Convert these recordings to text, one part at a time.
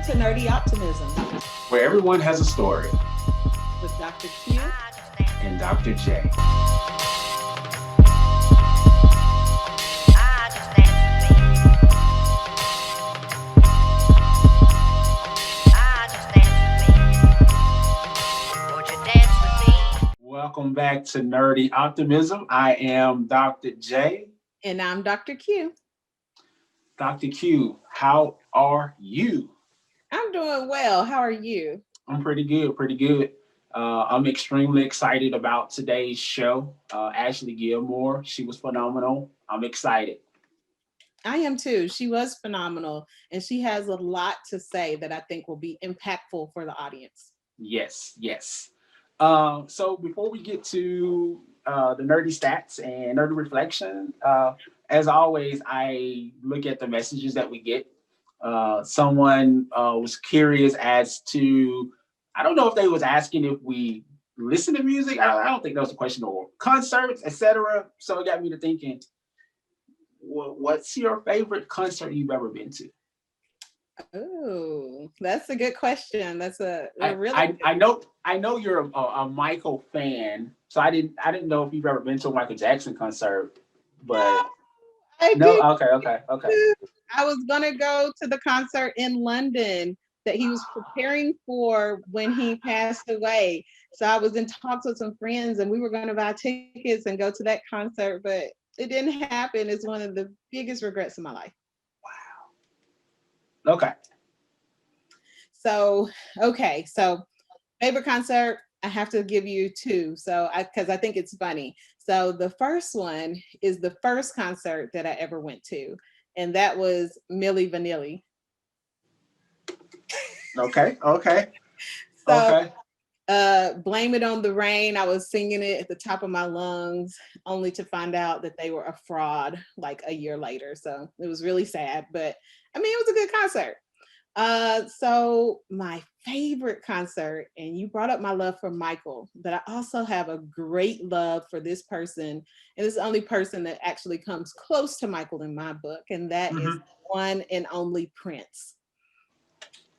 to Nerdy Optimism where everyone has a story, with Dr. Q. and Dr. J. Welcome back to Nerdy Optimism. I am Dr. J. And I'm Dr. Q. Dr. Q, how are you? I'm doing well. How are you? I'm pretty good, pretty good. I'm extremely excited about today's show. Ashley Gilmore, she was phenomenal. I'm excited. I am too. She was phenomenal, and she has a lot to say that I think will be impactful for the audience. Yes, yes. So before we get to the nerdy stats and nerdy reflection, as always, I look at the messages that we get. Someone was curious as to, I don't know if they was asking if we listen to music. I don't think that was a question, or concerts, etc. So it got me to thinking, what's your favorite concert you've ever been to? Oh, that's a good question. That's a I, really I, I know I know you're a Michael fan, so I didn't know if you've ever been to a Michael Jackson concert, no, but I no. did. Okay. I was gonna go to the concert in London that he was preparing for when he passed away. So I was in talks with some friends, and we were going to buy tickets and go to that concert, but it didn't happen. It's one of the biggest regrets of my life. Okay. So, okay, so favorite concert, I have to give you two. So I because I think it's funny. So the first one is the first concert that I ever went to, and that was Milli Vanilli. Okay. So Okay. Blame It on the Rain, I was singing it at the top of my lungs, only to find out that they were a fraud like a year later. So it was really sad, but I mean, it was a good concert. So my favorite concert, and you brought up my love for Michael, but I also have a great love for this person, and this is the only person that actually comes close to Michael in my book, and that is Hmm. one and only Prince.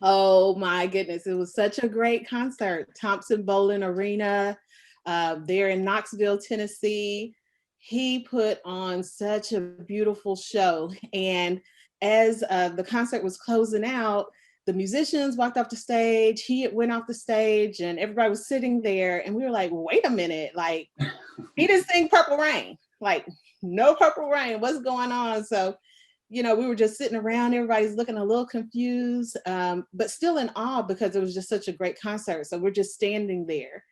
Oh my goodness, it was such a great concert. Thompson Bowling Arena, there in Knoxville, Tennessee. He put on such a beautiful show. And as the concert was closing out, the musicians walked off the stage, he went off the stage, and everybody was sitting there. And we were like, wait a minute, like, he didn't sing Purple Rain. Like, no Purple Rain. What's going on? So we were just sitting around, everybody's looking a little confused, but still in awe because it was just such a great concert. So we're just standing there.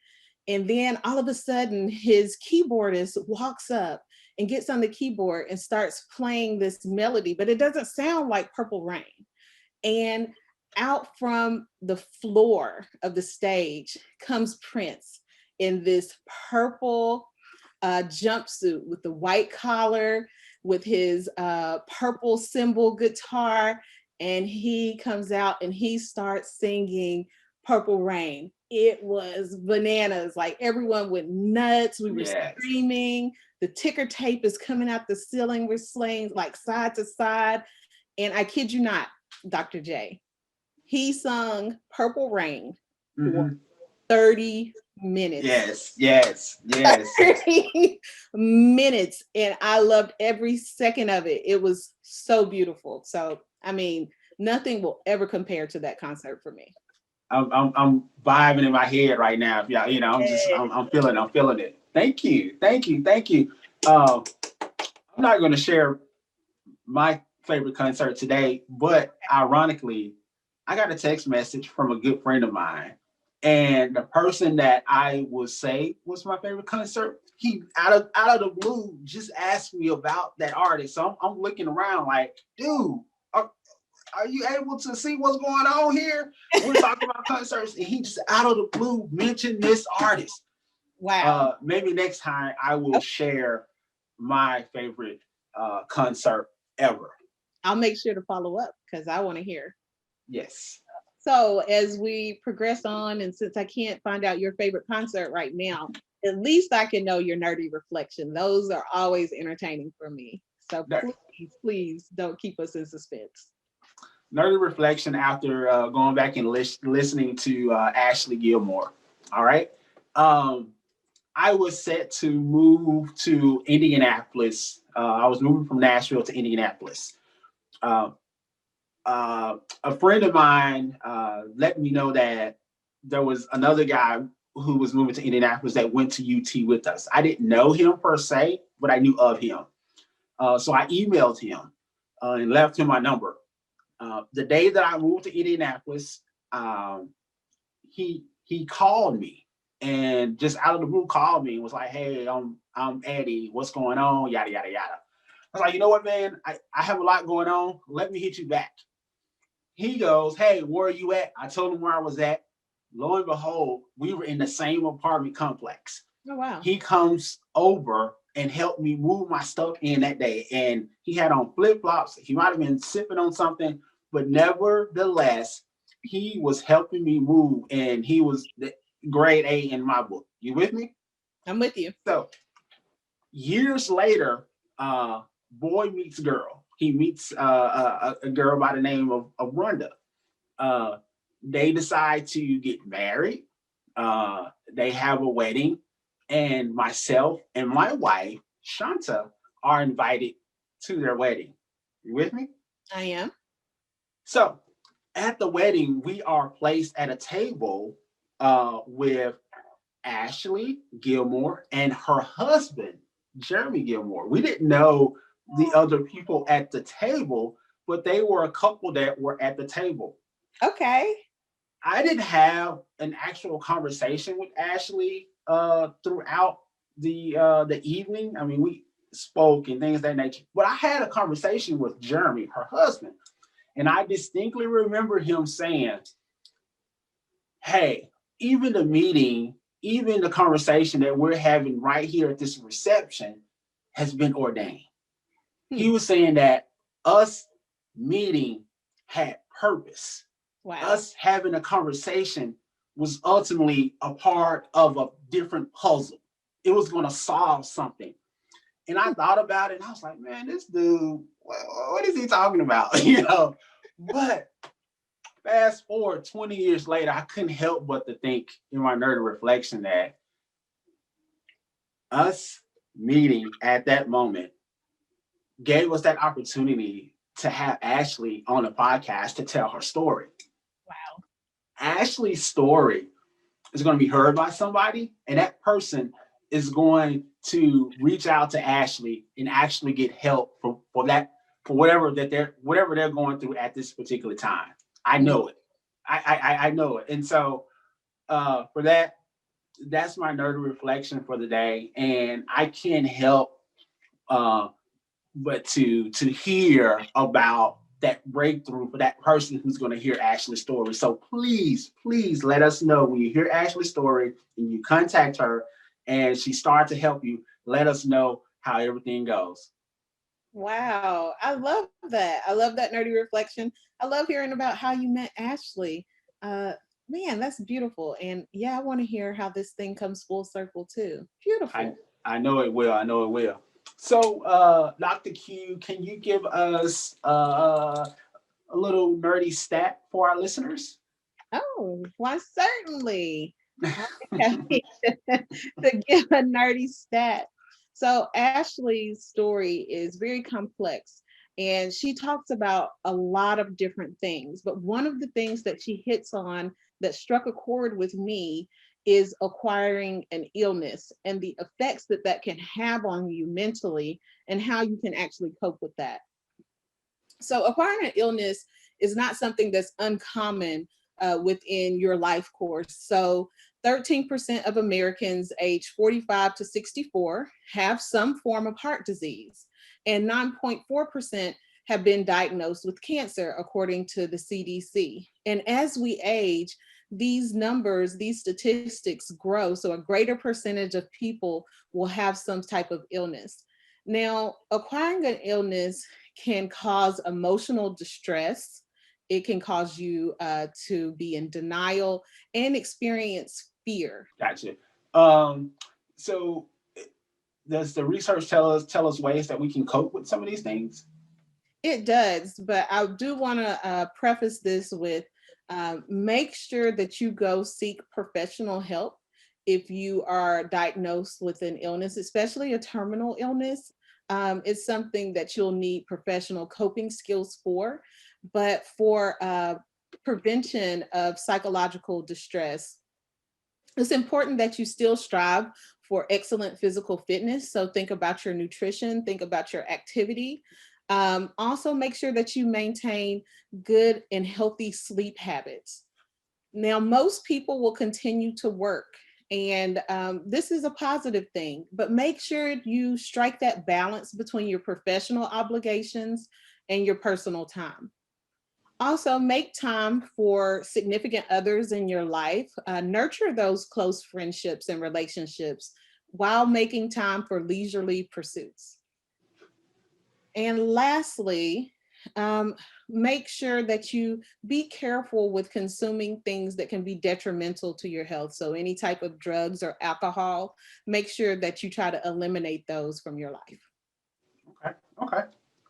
And then all of a sudden, his keyboardist walks up and gets on the keyboard and starts playing this melody, but it doesn't sound like Purple Rain. And out from the floor of the stage comes Prince in this purple jumpsuit with the white collar, with his purple cymbal guitar, and he comes out and he starts singing Purple Rain. It was bananas. Like, everyone went nuts. We were Yes. screaming. The ticker tape is coming out the ceiling. We're swaying like side to side. And I kid you not, Dr. J, he sung Purple Rain for Hmm. 30 minutes. Yes. 30 minutes, and I loved every second of it. It was so beautiful. So I mean, nothing will ever compare to that concert for me. I'm vibing in my head right now. Yeah, I'm feeling it. Thank you. Um, I'm not going to share my favorite concert today, but ironically, I got a text message from a good friend of mine. And the person that I would say was my favorite concert, he out of the blue just asked me about that artist. So I'm looking around like, dude, are you able to see what's going on here? We're talking about concerts, and he just out of the blue mentioned this artist. Wow. Maybe next time I will share my favorite concert ever. I'll make sure to follow up because I want to hear. Yes. So as we progress on, and since I can't find out your favorite concert right now, at least I can know your nerdy reflection. Those are always entertaining for me. So That- please don't keep us in suspense. nerdy reflection after going back and listening to Ashley Gilmore. All right. Um, I was set to move to Indianapolis. I was moving from Nashville to Indianapolis. Uh, a friend of mine let me know that there was another guy who was moving to Indianapolis that went to UT with us. I didn't know him per se, but I knew of him. So I emailed him and left him my number. The day that I moved to Indianapolis, um, he called me and just out of the blue called me and was like, "Hey, I'm Eddie. What's going on? Yada yada yada." I was like, "You know what, man? I have a lot going on. Let me hit you back." He goes, "Hey, where are you at?" I told him where I was at. Lo and behold, we were in the same apartment complex. Oh, wow. He comes over and helped me move my stuff in that day. And he had on flip flops. He might have been sipping on something, but nevertheless, he was helping me move. And he was the grade A in my book. You with me? I'm with you. So years later, boy meets girl. He meets a girl by the name of Rhonda. Uh, they decide to get married. They have a wedding, and myself and my wife, Shanta, are invited to their wedding. You with me? I am. So at the wedding, we are placed at a table with Ashley Gilmore and her husband, Jeremy Gilmore. We didn't know the other people at the table, but they were a couple that were at the table. Okay. I didn't have an actual conversation with Ashley throughout the evening. I mean, we spoke and things of that nature, but I had a conversation with Jeremy, her husband, and I distinctly remember him saying, "Hey, even the meeting, even the conversation that we're having right here at this reception has been ordained." He was saying that us meeting had purpose. Wow. Us having a conversation was ultimately a part of a different puzzle. It was going to solve something. And I thought about it and I was like, man, this dude, what is he talking about? You know, but fast forward 20 years later, I couldn't help but to think in my nerdy reflection that us meeting at that moment gave us that opportunity to have Ashley on a podcast to tell her story. Wow. Ashley's story is going to be heard by somebody, and that person is going to reach out to Ashley and actually get help for that, for whatever they're going through at this particular time. I know it. I know it. And so for that, that's my nerdy reflection for the day. And I can't help but to hear about that breakthrough for that person who's going to hear Ashley's story. So please let us know when you hear Ashley's story and you contact her and she starts to help you. Let us know how everything goes. Wow. I love that. I love that nerdy reflection. I love hearing about how you met Ashley. Uh, Man, that's beautiful. And yeah, I want to hear how this thing comes full circle too. I Beautiful. I know it will. I know it will. So, Dr. Q, can you give us a little nerdy stat for our listeners? Oh, why certainly. Okay. To give a nerdy stat. So Ashley's story is very complex and she talks about a lot of different things. But one of the things that she hits on that struck a chord with me is acquiring an illness and the effects that that can have on you mentally and how you can actually cope with that. So acquiring an illness is not something that's uncommon within your life course. So 13% of Americans age 45 to 64 have some form of heart disease, and 9.4% have been diagnosed with cancer, according to the CDC. And as we age, these numbers, these statistics grow. So a greater percentage of people will have some type of illness. Now, acquiring an illness can cause emotional distress. It can cause you to be in denial and experience fear. Gotcha. Um, so does the research tell us ways that we can cope with some of these things? It does, but I do want to preface this with make sure that you go seek professional help if you are diagnosed with an illness, especially a terminal illness. It's something that you'll need professional coping skills for, but for prevention of psychological distress, it's important that you still strive for excellent physical fitness. So think about your nutrition, think about your activity. Also, make sure that you maintain good and healthy sleep habits. Now, most people will continue to work, and this is a positive thing, but make sure you strike that balance between your professional obligations and your personal time. Also, make time for significant others in your life. Nurture those close friendships and relationships while making time for leisurely pursuits. And lastly, make sure that you be careful with consuming things that can be detrimental to your health. So, any type of drugs or alcohol, make sure that you try to eliminate those from your life. Okay. Okay.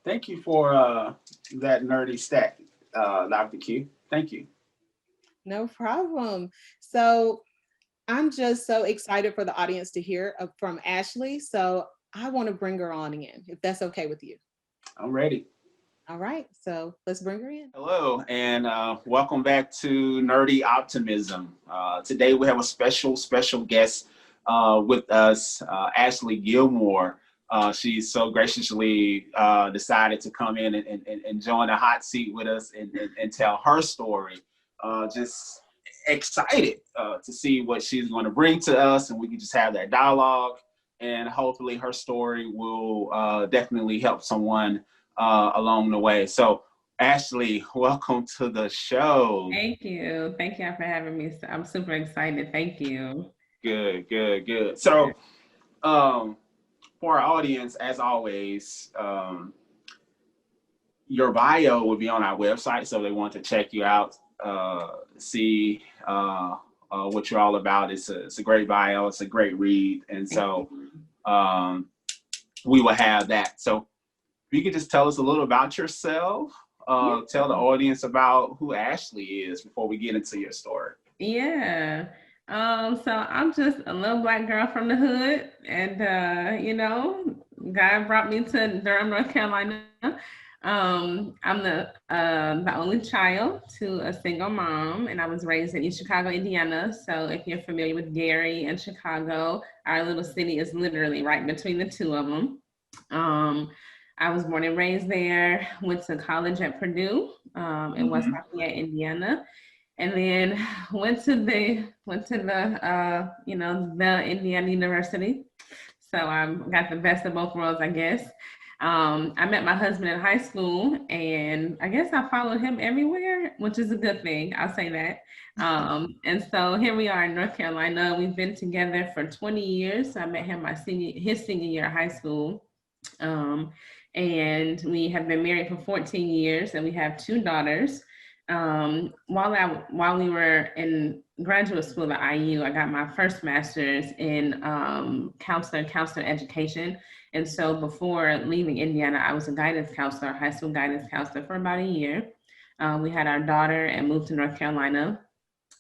Thank you for that nerdy stat, Dr. Q. Thank you. No problem. So, I'm just so excited for the audience to hear from Ashley. So, I want to bring her on in, if that's okay with you. I'm ready. All right, so let's bring her in. Hello, and welcome back to Nerdy Optimism. Today we have a special guest with us, Ashley Gilmore. She's so graciously decided to come in and join the hot seat with us and tell her story. Just excited to see what she's going to bring to us, and we can just have that dialogue. And hopefully her story will definitely help someone along the way. So, Ashley, welcome to the show. Thank you. Thank you for having me. I'm super excited. Thank you. Good. So, for our audience, as always, your bio will be on our website, so they want to check you out, see what you're all about. It's a great bio. It's a great read, and so we will have that. So, if you could just tell us a little about yourself, tell the audience about who Ashley is before we get into your story. Yeah. So I'm just a little Black girl from the hood, and God brought me to Durham, North Carolina. I'm the only child to a single mom, and I was raised in East Chicago, Indiana. So if you're familiar with Gary and Chicago, our little city is literally right between the two of them. I was born and raised there, went to college at Purdue in West Lafayette, Indiana, and then went to the Indiana University. So I got the best of both worlds, I guess. I met my husband in high school, and I guess I followed him everywhere, which is a good thing. I'll say that. And so here we are in North Carolina. We've been together for 20 years. So I met him his senior year of high school. And we have been married for 14 years, and we have 2 daughters. While we were in graduate school at IU, I got my first master's in counselor education. And so before leaving Indiana, I was a guidance counselor, high school guidance counselor for about a year. We had our daughter and moved to North Carolina.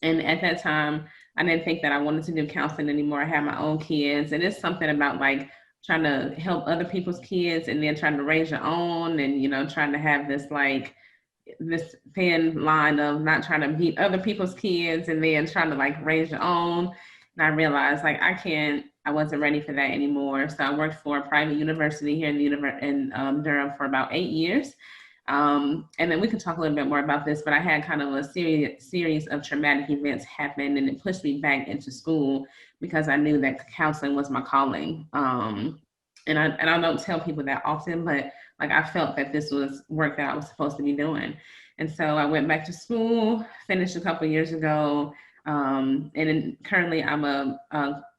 And at that time, I didn't think that I wanted to do counseling anymore. I had my own kids, and it's something about like trying to help other people's kids and then trying to raise your own, and trying to have this thin line of not trying to beat other people's kids and then trying to like raise your own. And I realized like I wasn't ready for that anymore. So I worked for a private university here in Durham for about 8 years. And then we can talk a little bit more about this, but I had kind of a series of traumatic events happen, and it pushed me back into school because I knew that counseling was my calling. And I don't tell people that often, but like I felt that this was work that I was supposed to be doing. And so I went back to school, finished a couple of years ago. And currently I'm a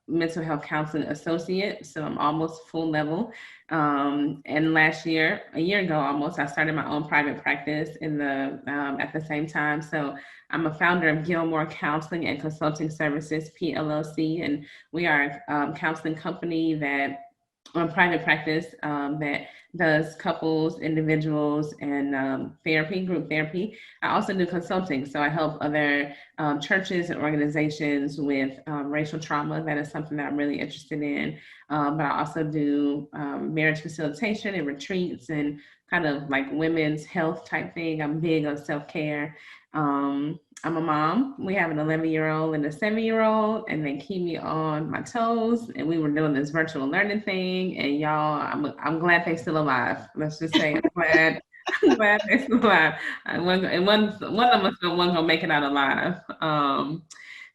mental health counseling associate. So I'm almost full level. And a year ago almost, I started my own private practice at the same time. So I'm a founder of Gilmore Counseling and Consulting Services, PLLC, and we are a counseling company that private practice that does couples, individuals, and therapy, group therapy. I also do consulting. So I help other churches and organizations with racial trauma. That is something that I'm really interested in. But I also do marriage facilitation and retreats and kind of like women's health type thing. I'm big on self-care. I'm a mom. We have an 11-year-old and a 7-year-old, and they keep me on my toes. And we were doing this virtual learning thing, and y'all, I'm glad they're still alive. Let's just say I'm glad. I'm glad they're still alive. One of them wasn't gonna make it out alive.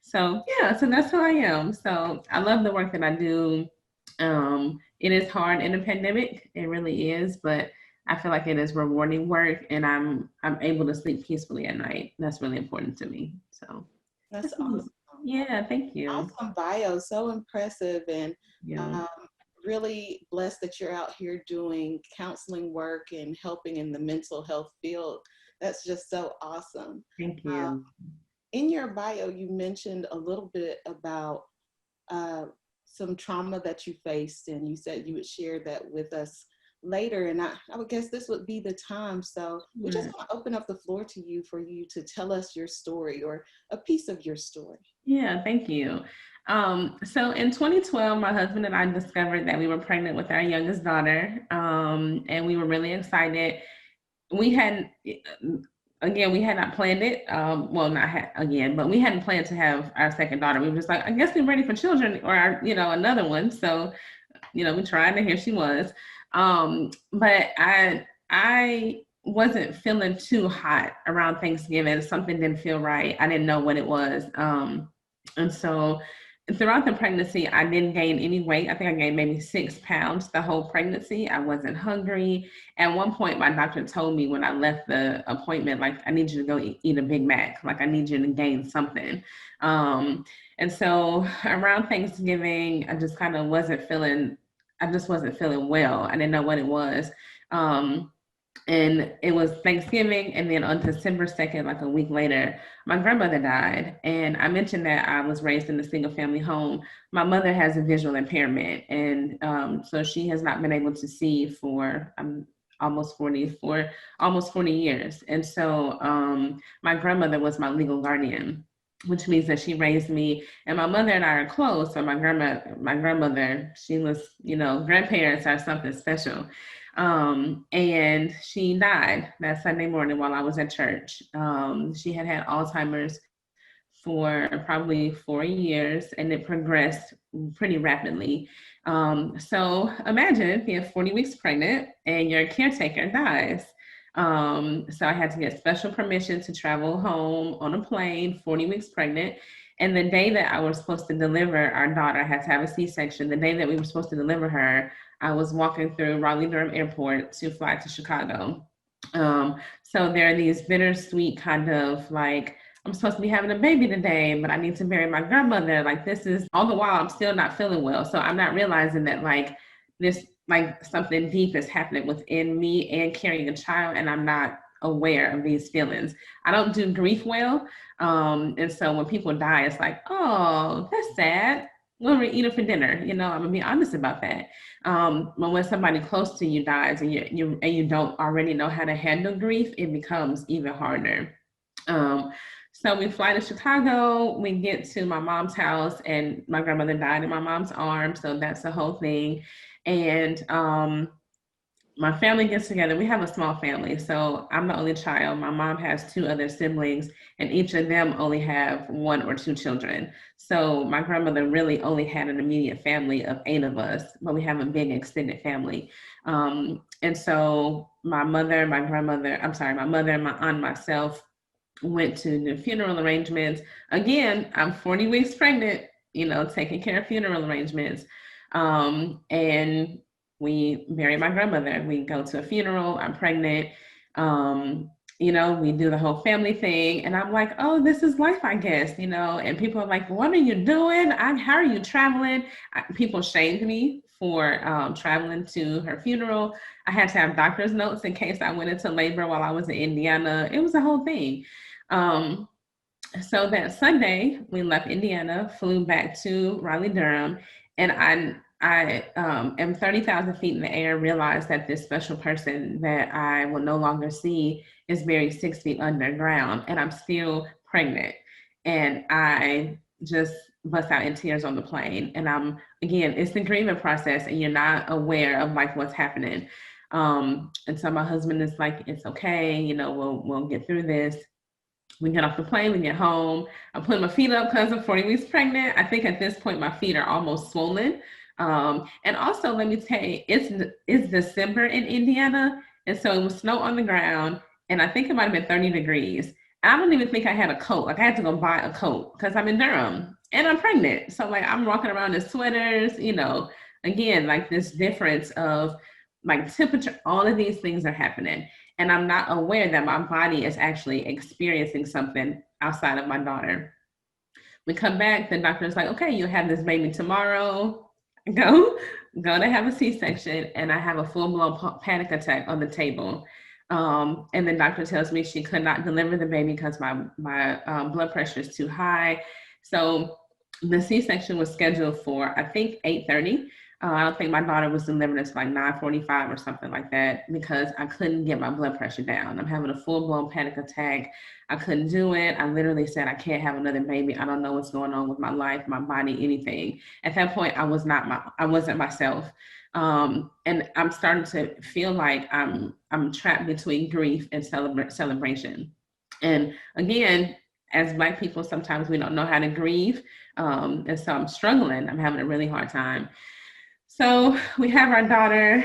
So yeah, so that's who I am. So I love the work that I do. It is hard in a pandemic. It really is, but I feel like it is rewarding work, and I'm able to sleep peacefully at night. That's really important to me. So That's awesome. yeah, thank you. Awesome bio, so impressive, and Yeah, really blessed that you're out here doing counseling work and helping in the mental health field. That's just so awesome. thank you. In your bio, you mentioned a little bit about some trauma that you faced, and you said you would share that with us later. And I would guess this would be the time. So we just want to open up the floor to you for you to tell us your story or a piece of your story. Yeah, thank you. So in 2012, my husband and I discovered that we were pregnant with our youngest daughter, and we were really excited. We hadn't, again, we had not planned it. Well, not again, but we hadn't planned to have our second daughter. We were just like, I guess we're ready for children or another one. So, we tried, and here she was. But I wasn't feeling too hot around Thanksgiving. Something didn't feel right. I didn't know what it was. And so throughout the pregnancy, I didn't gain any weight. I think I gained maybe 6 pounds the whole pregnancy. I wasn't hungry. At one point, my doctor told me when I left the appointment, like, I need you to go eat a Big Mac. Like, I need you to gain something. And so around Thanksgiving, I just wasn't feeling well. I didn't know what it was. And it was Thanksgiving, and then on December 2nd, like a week later, my grandmother died. And I mentioned that I was raised in a single family home. My mother has a visual impairment, and so she has not been able to see for almost 40 years. And so my grandmother was my legal guardian, which means that she raised me, and my mother and I are close. So my grandmother, she was, grandparents are something special. And she died that Sunday morning while I was at church. She had Alzheimer's for probably 4 years, and it progressed pretty rapidly. So imagine being 40 weeks pregnant and your caretaker dies. So I had to get special permission to travel home on a plane, 40 weeks pregnant. And the day that I was supposed to deliver our daughter, I had to have a C-section. The day that we were supposed to deliver her, I was walking through Raleigh-Durham Airport to fly to Chicago. So there are these bittersweet kind of like, I'm supposed to be having a baby today, but I need to bury my grandmother. Like, this is, all the while I'm still not feeling well. So I'm not realizing that something deep is happening within me and carrying a child, and I'm not aware of these feelings. I don't do grief well. And so when people die, it's like, oh, that's sad. When we eat it for dinner, I'm gonna be honest about that. But when somebody close to you dies and you don't already know how to handle grief, it becomes even harder. So we fly to Chicago, we get to my mom's house, and my grandmother died in my mom's arms. So that's the whole thing. And my family gets together. We have a small family. So I'm the only child. My mom has 2 other siblings, and each of them only have 1 or 2 children. So my grandmother really only had an immediate family of 8 of us, but we have a big extended family. And so my mother, my mother, my aunt, and myself went to the funeral arrangements. Again, I'm 40 weeks pregnant, taking care of funeral arrangements. And we bury my grandmother. We go to a funeral. I'm pregnant. We do the whole family thing. And I'm like, oh, this is life, I guess, and people are like, what are you doing? How are you traveling? People shamed me for traveling to her funeral. I had to have doctor's notes in case I went into labor while I was in Indiana. It was a whole thing. So that Sunday, we left Indiana, flew back to Raleigh-Durham, and I am 30,000 feet in the air, realized that this special person that I will no longer see is buried 6 feet underground, and I'm still pregnant. And I just bust out in tears on the plane. And again, it's the grieving process, and you're not aware of like what's happening. And so my husband is like, it's okay, you know, we'll get through this. We get off the plane, we get home. I put my feet up because I'm 40 weeks pregnant. I think at this point my feet are almost swollen. And also, let me tell you, it's December in Indiana, and so it was snow on the ground, and I think it might have been 30 degrees. I don't even think I had a coat. Like I had to go buy a coat because I'm in Durham and I'm pregnant. So like I'm walking around in sweaters, you know, again, like this difference of like temperature, all of these things are happening. And I'm not aware that my body is actually experiencing something outside of my daughter. We come back, the doctor's like, okay, you'll have this baby tomorrow. Go to have a C-section, and I have a full-blown panic attack on the table. And the doctor tells me she could not deliver the baby because my blood pressure is too high. So the C-section was scheduled for, I think, 8:30. I don't think my daughter was delivered until like 9:45 or something like that because I couldn't get my blood pressure down. I'm having a full-blown panic attack. I couldn't do it. I literally said, I can't have another baby. I don't know what's going on with my life, my body, anything. At that point, I wasn't myself. And I'm starting to feel like I'm trapped between grief and celebration. And again, as Black people, sometimes we don't know how to grieve. And so I'm struggling. I'm having a really hard time. So we have our daughter.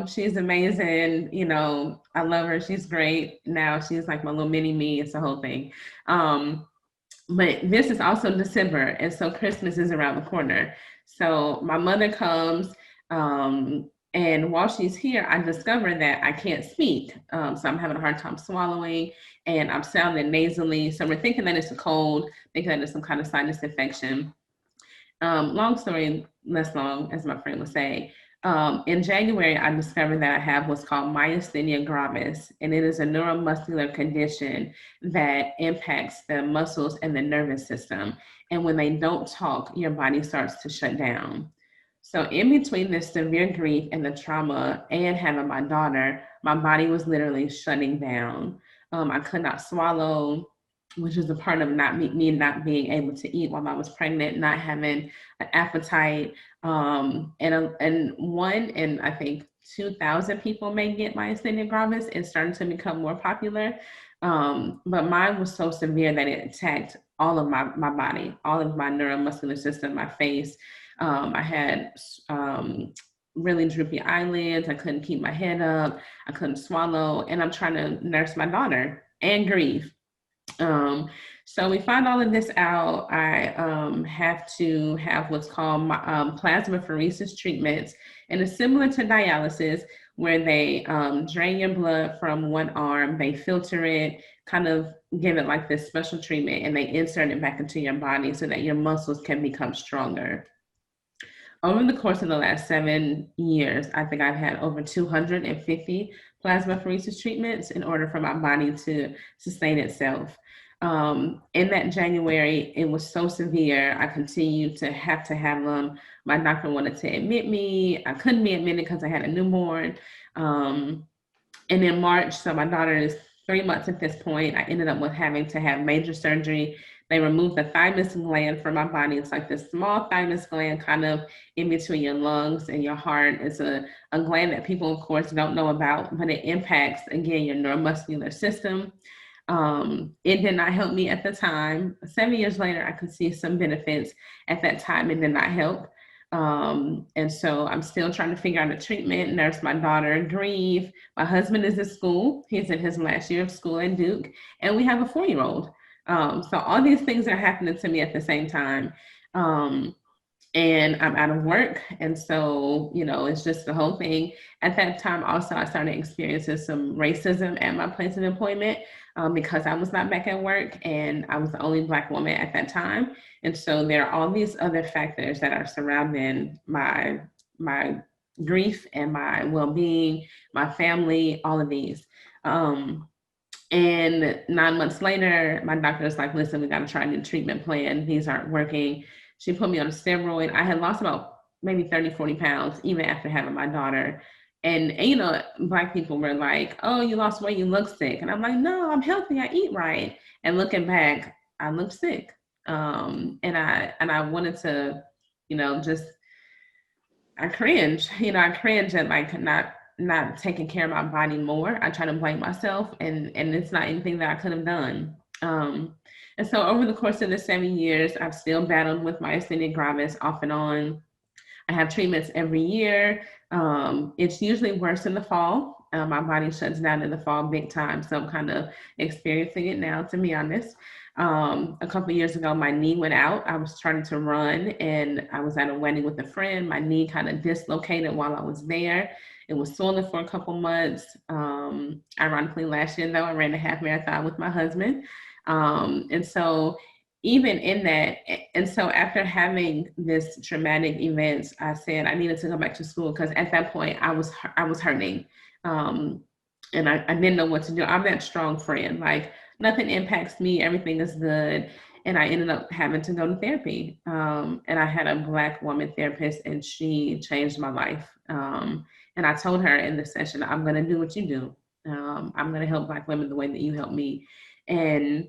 She's amazing. You know, I love her. She's great. Now she's like my little mini me. It's the whole thing. But this is also December, and so Christmas is around the corner. So my mother comes, and while she's here, I discover that I can't speak. So I'm having a hard time swallowing, and I'm sounding nasally. So we're thinking that it's a cold, thinking that it's some kind of sinus infection. Long story less long, as my friend would say. In January, I discovered that I have what's called myasthenia gravis, and it is a neuromuscular condition that impacts the muscles and the nervous system. And when they don't talk, your body starts to shut down. So in between this severe grief and the trauma and having my daughter, my body was literally shutting down. I could not swallow, which is a part of me not being able to eat while I was pregnant, not having an appetite. And I think 2,000 people may get myasthenia gravis. It's starting to become more popular. But mine was so severe that it attacked all of my body, all of my neuromuscular system, my face. I had really droopy eyelids. I couldn't keep my head up. I couldn't swallow. And I'm trying to nurse my daughter and grieve. So we find all of this out. I have to have what's called plasmapheresis treatments, and it's similar to dialysis, where they drain your blood from one arm, they filter it, kind of give it like this special treatment, and they insert it back into your body so that your muscles can become stronger. Over the course of the last 7 years, I think I've had over 250 plasmapheresis treatments in order for my body to sustain itself. In that January, it was so severe, I continued to have them. My doctor wanted to admit me. I couldn't be admitted because I had a newborn. And in March, so my daughter is 3 months at this point, I ended up with having to have major surgery. They removed the thymus gland from my body. It's like this small thymus gland kind of in between your lungs and your heart. It's a gland that people, of course, don't know about, but it impacts, again, your neuromuscular system. It did not help me at the time. 7 years later, I could see some benefits. At that time, it did not help. And so I'm still trying to figure out a treatment, nurse my daughter, grieve. My husband is in school. He's in his last year of school at Duke, and we have a 4-year-old. So all these things are happening to me at the same time. And I'm out of work. And so, you know, it's just the whole thing. At that time, also, I started experiencing some racism at my place of employment because I was not back at work and I was the only Black woman at that time. And so there are all these other factors that are surrounding my grief and my well-being, my family, all of these. And 9 months later, my doctor was like, listen, we got to try a new treatment plan. These aren't working. She put me on a steroid. I had lost about maybe 30, 40 pounds, even after having my daughter. And, you know, Black people were like, oh, you lost weight, you look sick. And I'm like, no, I'm healthy, I eat right. And looking back, I look sick. And I wanted to, you know, I cringe at like not taking care of my body more. I try to blame myself, and it's not anything that I could have done. And so over the course of the 7 years, I've still battled with myasthenia gravis off and on. I have treatments every year. It's usually worse in the fall. My body shuts down in the fall big time, so I'm kind of experiencing it now, to be honest. A couple of years ago, my knee went out. I was trying to run, and I was at a wedding with a friend. My knee kind of dislocated while I was there. It was swollen for a couple months. Ironically, last year, though, I ran a half marathon with my husband. And so even in that, and so after having this traumatic events, I said I needed to go back to school, because at that point I was hurting. And I didn't know what to do. I'm that strong friend, like nothing impacts me, everything is good. And I ended up having to go to therapy. And I had a Black woman therapist, and she changed my life. And I told her in the session, I'm gonna do what you do. I'm gonna help Black women the way that you help me. And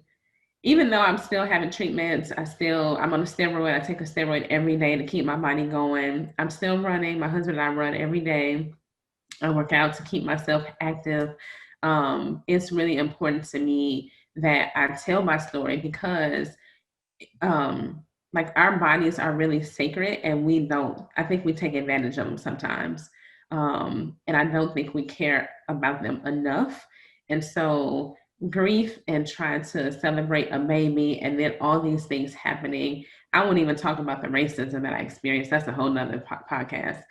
even though I'm still having treatments, I'm on a steroid. I take a steroid every day to keep my body going. I'm still running. My husband and I run every day. I work out to keep myself active. It's really important to me that I tell my story, because like our bodies are really sacred, and I think we take advantage of them sometimes. And I don't think we care about them enough. And so grief and trying to celebrate a baby, and then all these things happening. I won't even talk about the racism that I experienced. That's a whole nother podcast.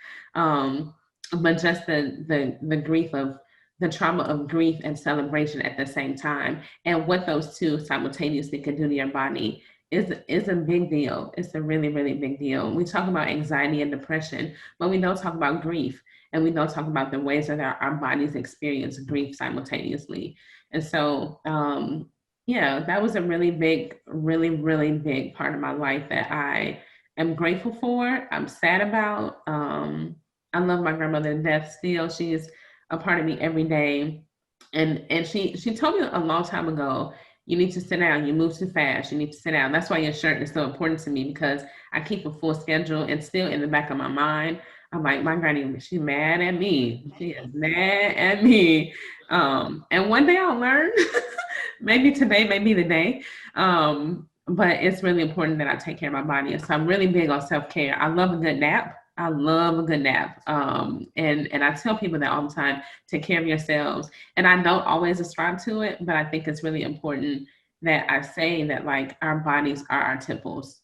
But just the grief of the trauma of grief and celebration at the same time, and what those two simultaneously can do to your body is a big deal. It's a really, really big deal. We talk about anxiety and depression, but we don't talk about grief, and we don't talk about the ways that our bodies experience grief simultaneously. And so, yeah, that was a really big, really, really big part of my life that I am grateful for. I'm sad about. I love my grandmother to death still. She's a part of me every day. And she told me a long time ago, you need to sit down. You move too fast. You need to sit down. That's why your shirt is so important to me, because I keep a full schedule, and still in the back of my mind, I'm like, my granny, she's mad at me. She is mad at me. And one day I'll learn. Maybe today may be the day. But it's really important that I take care of my body. And so I'm really big on self-care. I love a good nap. I love a good nap. And I tell people that all the time, take care of yourselves. And I don't always ascribe to it, but I think it's really important that I say that, like, our bodies are our temples,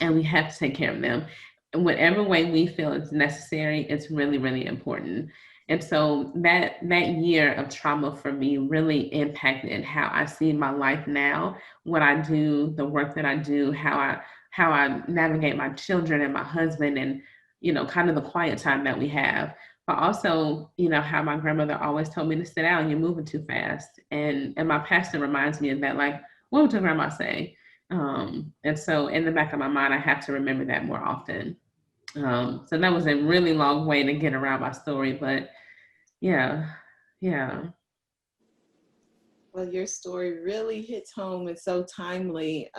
and we have to take care of them. In whatever way we feel is necessary, it's really, really important. And so that year of trauma for me really impacted how I see my life now, what I do, the work that I do, how I navigate my children and my husband, and, you know, kind of the quiet time that we have. But also, you know, how my grandmother always told me to sit down, you're moving too fast. And my pastor reminds me of that, like, what would your grandma say? And so in the back of my mind, I have to remember that more often. So that was a really long way to get around my story, but yeah. Well, your story really hits home. It's so timely.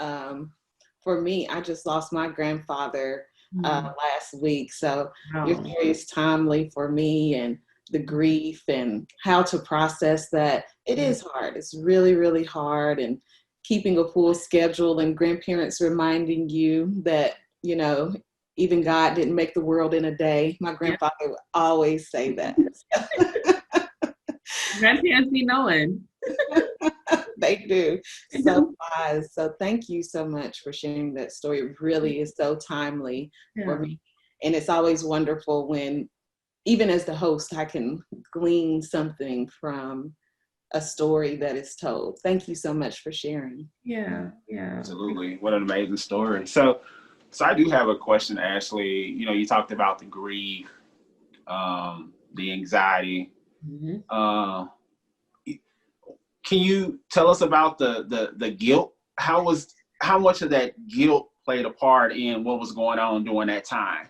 For me, I just lost my grandfather last week. So your story is timely for me, and the grief and how to process that. It is hard. It's really, really hard. And keeping a full schedule, and grandparents reminding you that, you know, even God didn't make the world in a day. My grandfather would always say that. Grandparents be knowing. They do. So wise. So thank you so much for sharing that story. It really is so timely for me. And it's always wonderful when, even as the host, I can glean something from a story that is told. Thank you so much for sharing. Yeah. Absolutely. What an amazing story. So I do have a question, Ashley. You know, you talked about the grief, the anxiety. Mm-hmm. Can you tell us about the guilt? How much of that guilt played a part in what was going on during that time?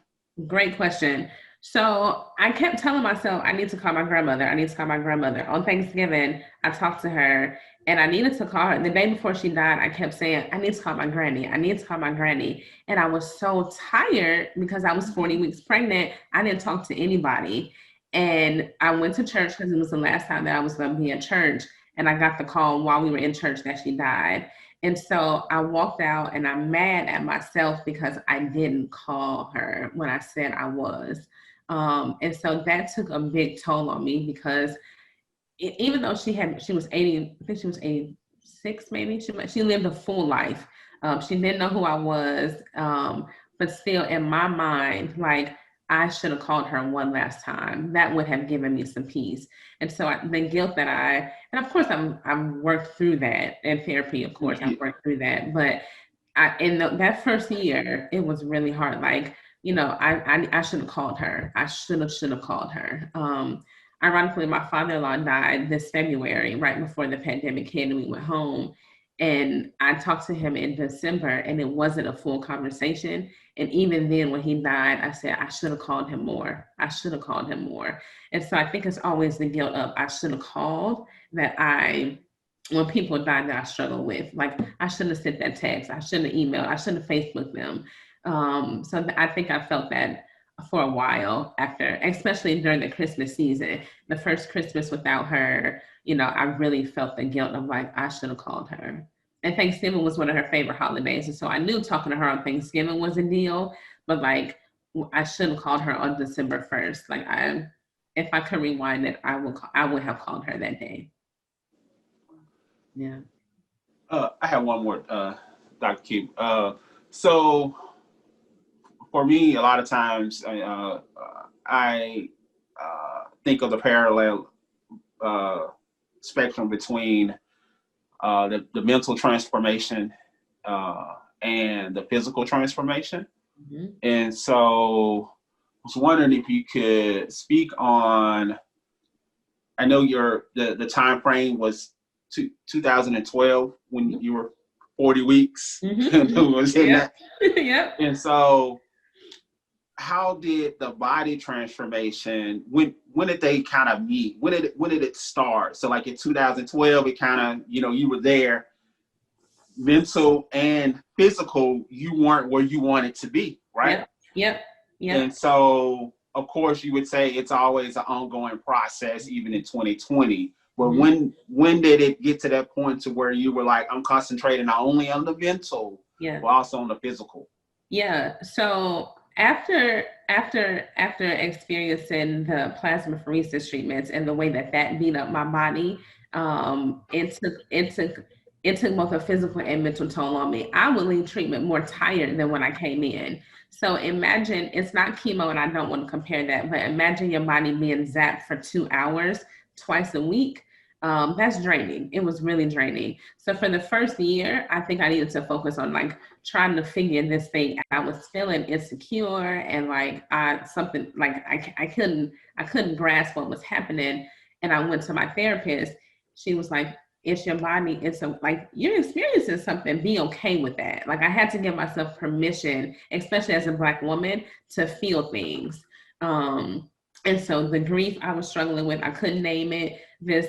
Great question. So I kept telling myself, I need to call my grandmother. I need to call my grandmother. On Thanksgiving, I talked to her and I needed to call her. The day before she died, I kept saying, I need to call my granny. I need to call my granny. And I was so tired because I was 40 weeks pregnant. I didn't talk to anybody. And I went to church because it was the last time that I was going to be at church. And I got the call while we were in church that she died. And so I walked out and I'm mad at myself because I didn't call her when I said I was. And so that took a big toll on me because even though she was 80, I think she was 86 maybe, she lived a full life. She didn't know who I was, but still in my mind, like I should have called her one last time. That would have given me some peace. And so the guilt that and of course I've worked through that in therapy, of course, I've worked through that, but that first year, it was really hard. Like, I should have called her. I should have called her. Ironically, my father-in-law died this February, right before the pandemic hit and we went home. And I talked to him in December and it wasn't a full conversation. And even then when he died, I said, I should have called him more. I should have called him more. And so I think it's always the guilt of I should have called that when people die that I struggle with. Like I shouldn't have sent that text. I shouldn't have emailed. I shouldn't have Facebooked them. So I think I felt that for a while after, especially during the Christmas season. The first Christmas without her, I really felt the guilt of like, I should have called her. And Thanksgiving was one of her favorite holidays. And so I knew talking to her on Thanksgiving was a deal, but like, I should have called her on December 1st. Like if I could rewind it, I would have called her that day. Yeah. I have one more, Dr. Q. So for me, a lot of times I think of the parallel spectrum between the mental transformation and the physical transformation. Mm-hmm. And so I was wondering if you could speak on, I know the time frame was 2012 when you were 40 weeks. Mm-hmm. Yep. And so how did the body transformation, when did they kind of meet? When did it start? So like in 2012, it kind of, you were there, mental and physical, you weren't where you wanted to be, right? Yep. And so, of course, you would say it's always an ongoing process, even in 2020. But mm-hmm. when did it get to that point to where you were like, I'm concentrating not only on the mental, but also on the physical? Yeah. So after experiencing the plasmapheresis treatments and the way that beat up my body, it took both a physical and mental toll on me. I would leave treatment more tired than when I came in. So imagine, it's not chemo and I don't want to compare that, but imagine your body being zapped for 2 hours twice a week. That's draining. It was really draining. So for the first year, I think I needed to focus on like trying to figure this thing out. I was feeling insecure and like I couldn't grasp what was happening. And I went to my therapist. She was like, it's your body. It's like you're experiencing something. Be okay with that. Like I had to give myself permission, especially as a Black woman, to feel things. And so the grief I was struggling with, I couldn't name it. This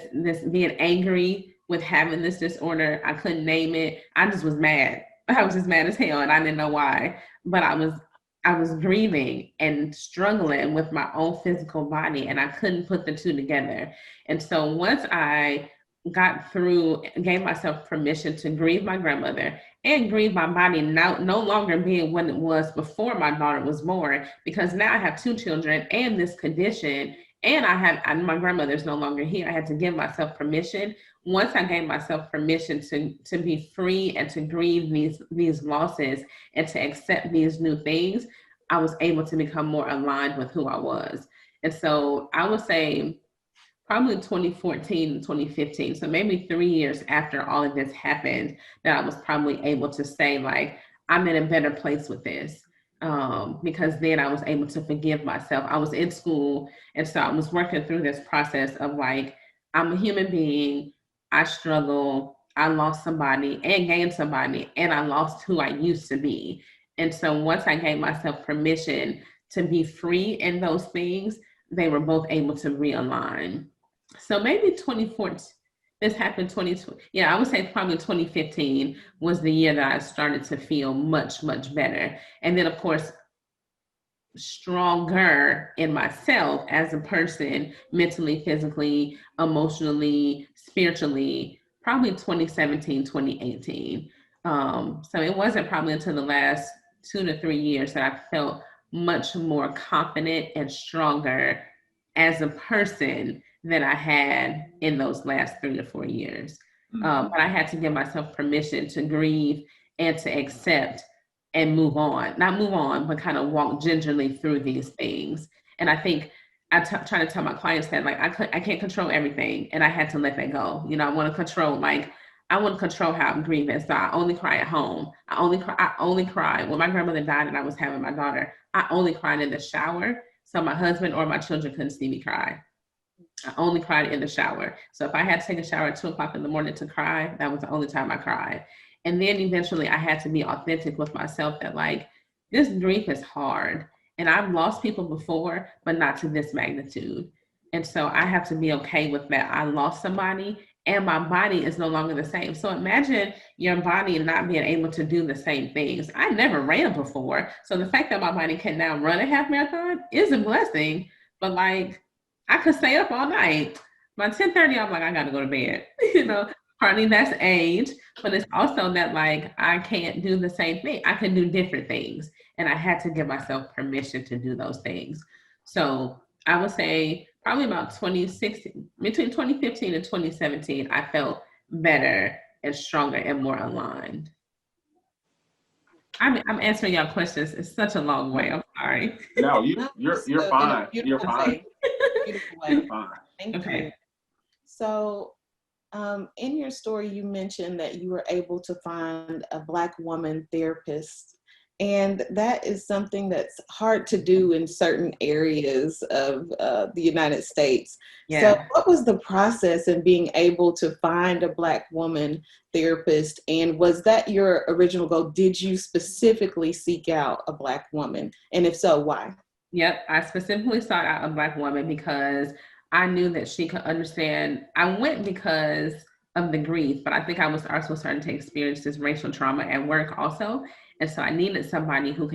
being angry with having this disorder, I couldn't name it. I just was mad. I was just mad as hell, and I didn't know why. But I was grieving and struggling with my own physical body, and I couldn't put the two together. And so once I got through, gave myself permission to grieve my grandmother and grieve my body no longer being what it was before my daughter was born, because now I have 2 children and this condition, and my grandmother's no longer here. I had to give myself permission. Once I gave myself permission to be free and to grieve these losses and to accept these new things, I was able to become more aligned with who I was. And so I would say probably 2014, 2015. So maybe 3 years after all of this happened, that I was probably able to say like, I'm in a better place with this. Because then I was able to forgive myself. I was in school. And so I was working through this process of like, I'm a human being. I struggle. I lost somebody and gained somebody, and I lost who I used to be. And so once I gave myself permission to be free in those things, they were both able to realign. So maybe 2014, this happened 2020. Yeah, I would say probably 2015 was the year that I started to feel much, much better. And then of course, stronger in myself as a person, mentally, physically, emotionally, spiritually, probably 2017, 2018. So it wasn't probably until the last 2 to 3 years that I felt much more confident and stronger as a person than I had in those last 3 to 4 years. But I had to give myself permission to grieve and to accept and move on, not move on, but kind of walk gingerly through these things. And I think I try to tell my clients that like I can't control everything, and I had to let that go. You know, I want to control how I'm grieving. So I only cry at home. I only cry when my grandmother died and I was having my daughter. I only cried in the shower, so my husband or my children couldn't see me cry. I only cried in the shower. So if I had to take a shower at 2:00 in the morning to cry, that was the only time I cried. And then eventually I had to be authentic with myself that like, this grief is hard. And I've lost people before, but not to this magnitude. And so I have to be okay with that. I lost somebody and my body is no longer the same. So imagine your body not being able to do the same things. I never ran before. So the fact that my body can now run a half marathon is a blessing. But like, I could stay up all night. By 10:30, I'm like, I gotta go to bed, you know? Partly that's age, but it's also that like, I can't do the same thing. I can do different things. And I had to give myself permission to do those things. So I would say probably about 2016, between 2015 and 2017, I felt better and stronger and more aligned. I'm answering y'all questions. It's such a long way. I'm sorry. No, you're fine. You're fine. Beautiful way. You're fine. Thank Okay. you. So, in your story, you mentioned that you were able to find a Black woman therapist, and that is something that's hard to do in certain areas of the United States. Yeah. So what was the process in being able to find a Black woman therapist, and was that your original goal? Did you specifically seek out a Black woman, and if so, why? Yep, I specifically sought out a Black woman because I knew that she could understand. I went because of the grief, but I think I was also starting to experience this racial trauma at work also. And so I needed somebody who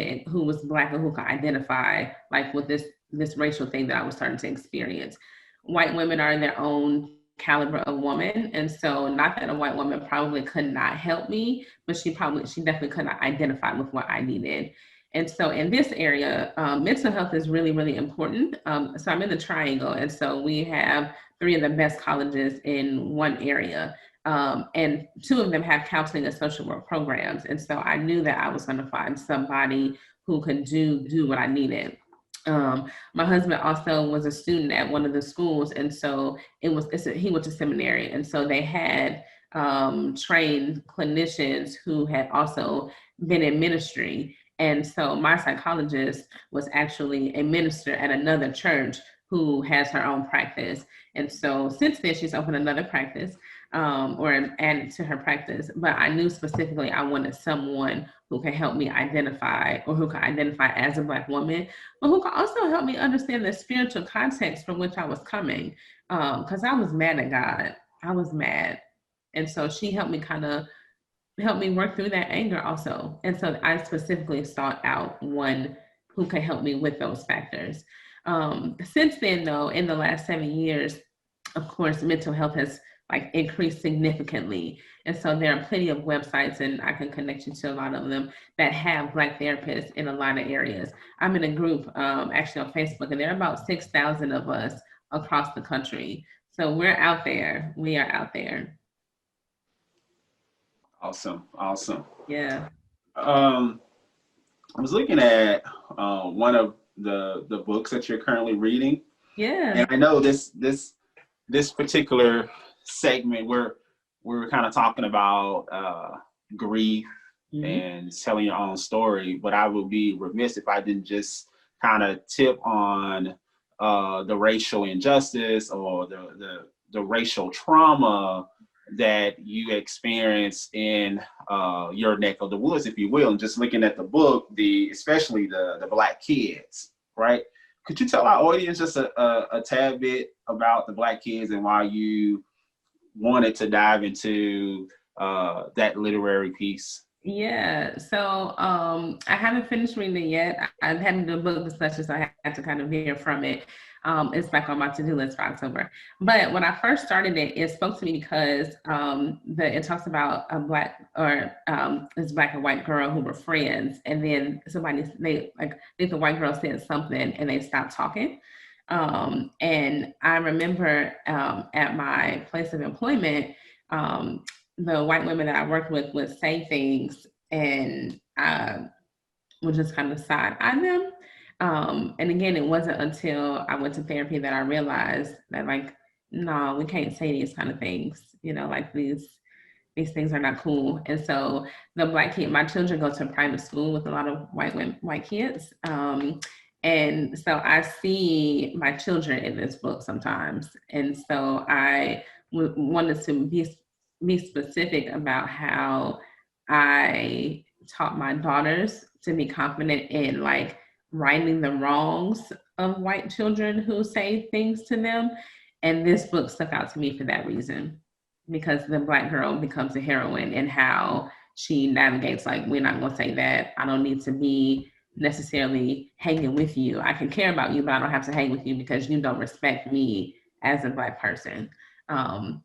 was Black and who could identify like with this racial thing that I was starting to experience. White women are in their own caliber of woman. And so not that a white woman probably could not help me, but she definitely could not identify with what I needed. And so in this area, mental health is really, really important. So I'm in the Triangle. And so we have 3 of the best colleges in one area. And 2 of them have counseling and social work programs. And so I knew that I was going to find somebody who could do what I needed. My husband also was a student at one of the schools. And so he went to seminary. And so they had trained clinicians who had also been in ministry. And so my psychologist was actually a minister at another church who has her own practice. And so since then, she's opened another practice or added to her practice. But I knew specifically I wanted someone who could help me identify, or who could identify as a Black woman, but who could also help me understand the spiritual context from which I was coming. Because I was mad at God. I was mad. And so she helped me work through that anger also. And so I specifically sought out one who could help me with those factors. Since then though, in the last 7 years, of course, mental health has like increased significantly. And so there are plenty of websites, and I can connect you to a lot of them, that have Black therapists in a lot of areas. I'm in a group actually on Facebook, and there are about 6,000 of us across the country. So we're out there. We are out there. Awesome. Yeah. I was looking at one of the books that you're currently reading. Yeah. And I know this particular segment we're kind of talking about grief and telling your own story, but I would be remiss if I didn't just kind of tip on the racial injustice or the racial trauma that you experience in your neck of the woods, if you will. And just looking at the book, especially the Black kids right? Could you tell our audience just a tad bit about the Black Kids and why you wanted to dive into that literary piece? Yeah, so I haven't finished reading it yet. I hadn't done book discussion, so I had to kind of veer from it. It's back on my to-do list for October. But when I first started it, it spoke to me because it talks about a this Black and white girl who were friends, and then the white girl said something and they stopped talking. And I remember at my place of employment, the white women that I worked with would say things and I would just kind of side eye them. And again, it wasn't until I went to therapy that I realized that, like, no, we can't say these kind of things, like these things are not cool. And so my children go to a private school with a lot of white kids. And so I see my children in this book sometimes. And so I wanted to be specific about how I taught my daughters to be confident in like righting the wrongs of white children who say things to them. And this book stuck out to me for that reason, because the Black girl becomes a heroine and how she navigates, like, we're not gonna say that. I don't need to be necessarily hanging with you. I can care about you, but I don't have to hang with you because you don't respect me as a Black person.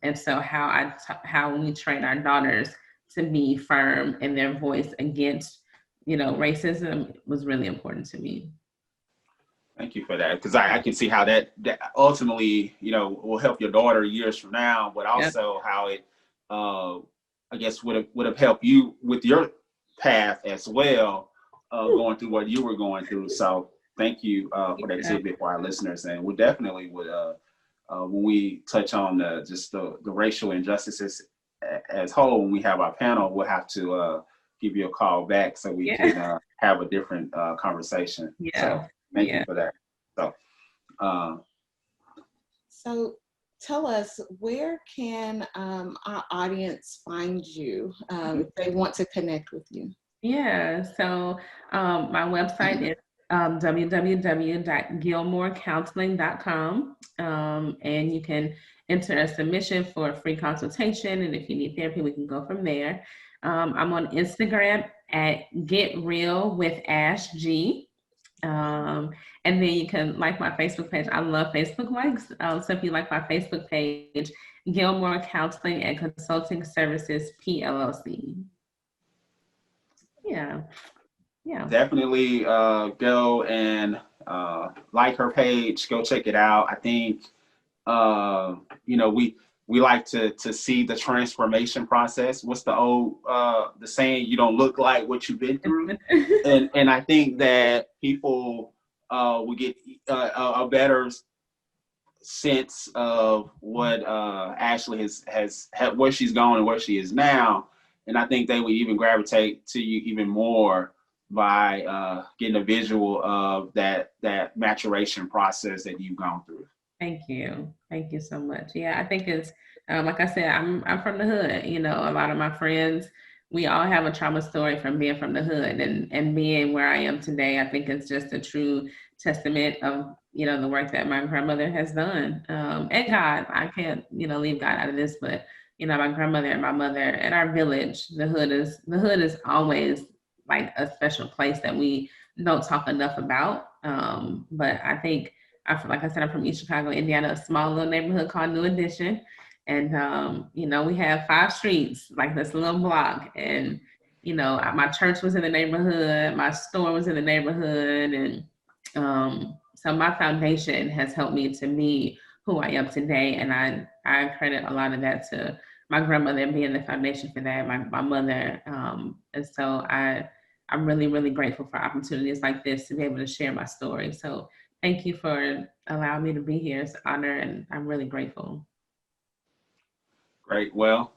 And so how we train our daughters to be firm in their voice against, racism was really important to me. Thank you for that, because I can see how that ultimately, will help your daughter years from now, but also how it, I guess, would have helped you with your path as well, going through what you were going through. So thank you for that tidbit for our listeners, and we definitely would. When we touch on the racial injustices as whole, when we have our panel, we'll have to give you a call back so we can have a different conversation. Yeah. So thank you for that. So tell us, where can our audience find you if they want to connect with you? Yeah, so my website is www.gilmorecounseling.com, and you can enter a submission for a free consultation, and if you need therapy, we can go from there. I'm on Instagram at Get Real with Ash G, and then you can like my Facebook page. I love Facebook likes, so if you like my Facebook page, Gilmore Counseling and Consulting Services PLLC. Yeah. Definitely go and like her page. Go check it out. I think we like to see the transformation process. What's the old the saying? You don't look like what you've been through. and I think that people will get a better sense of what Ashley has where she's going and where she is now. And I think they would even gravitate to you even more by getting a visual of that maturation process that you've gone through. Thank you so much. Yeah, I think it's like I said, I'm from the hood. A lot of my friends, we all have a trauma story from being from the hood, and being where I am today. I think it's just a true testament of the work that my grandmother has done, and God. I can't leave God out of this, but my grandmother and my mother and our village, the hood is always like a special place that we don't talk enough about. But I think, like I said, I'm from East Chicago, Indiana, a small little neighborhood called New Edition. And, we have 5 streets, like this little block. And, my church was in the neighborhood, my store was in the neighborhood. And so my foundation has helped me to be who I am today. And I credit a lot of that to my grandmother being the foundation for that, my mother. And so I'm really, really grateful for opportunities like this to be able to share my story. So thank you for allowing me to be here. It's an honor, and I'm really grateful. Great. Well,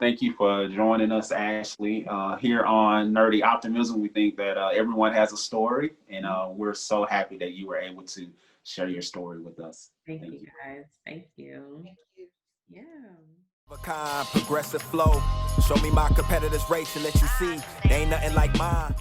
thank you for joining us, Ashley. Here on Nerdy Optimism, we think that everyone has a story, and we're so happy that you were able to share your story with us. Thank you, guys. Thank you. Yeah. Progressive flow. Show me my competitors' race and let you see they ain't nothing like mine.